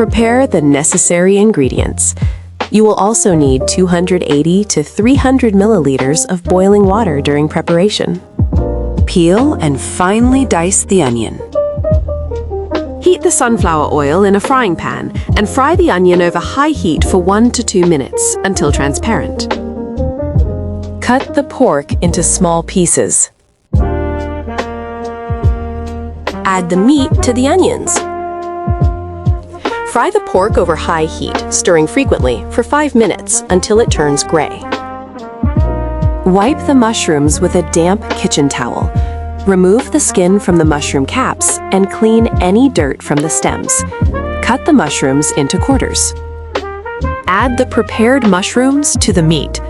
Prepare the necessary ingredients. You will also need 280 to 300 milliliters of boiling water during preparation. Peel and finely dice the onion. Heat the sunflower oil in a frying pan and fry the onion over high heat for 1 to 2 minutes until transparent. Cut the pork into small pieces. Add the meat to the onions. Fry the pork over high heat, stirring frequently for 5 minutes until it turns gray. Wipe the mushrooms with a damp kitchen towel. Remove the skin from the mushroom caps and clean any dirt from the stems. Cut the mushrooms into quarters. Add the prepared mushrooms to the meat.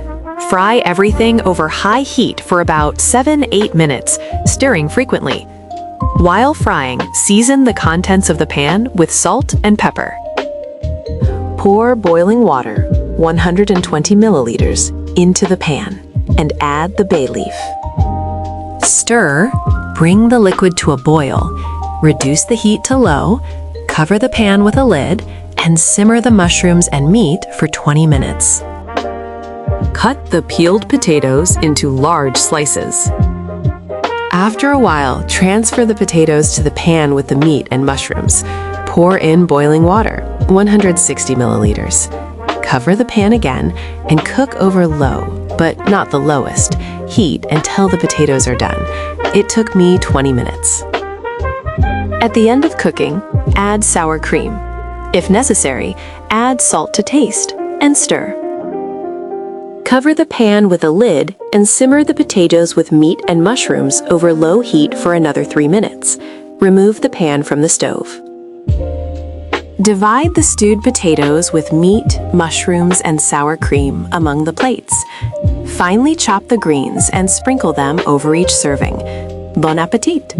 Fry everything over high heat for about 7-8 minutes, stirring frequently. While frying, season the contents of the pan with salt and pepper. Pour boiling water, 120 milliliters, into the pan and add the bay leaf. Stir, bring the liquid to a boil, reduce the heat to low, cover the pan with a lid, and simmer the mushrooms and meat for 20 minutes. Cut the peeled potatoes into large slices. After a while, transfer the potatoes to the pan with the meat and mushrooms. Pour in boiling water, 160 milliliters. Cover the pan again and cook over low, but not the lowest, heat until the potatoes are done. It took me 20 minutes. At the end of cooking, add sour cream. If necessary, add salt to taste and stir. Cover the pan with a lid and simmer the potatoes with meat and mushrooms over low heat for another 3 minutes. Remove the pan from the stove. Divide the stewed potatoes with meat, mushrooms, and sour cream among the plates. Finely chop the greens and sprinkle them over each serving. Bon appetit!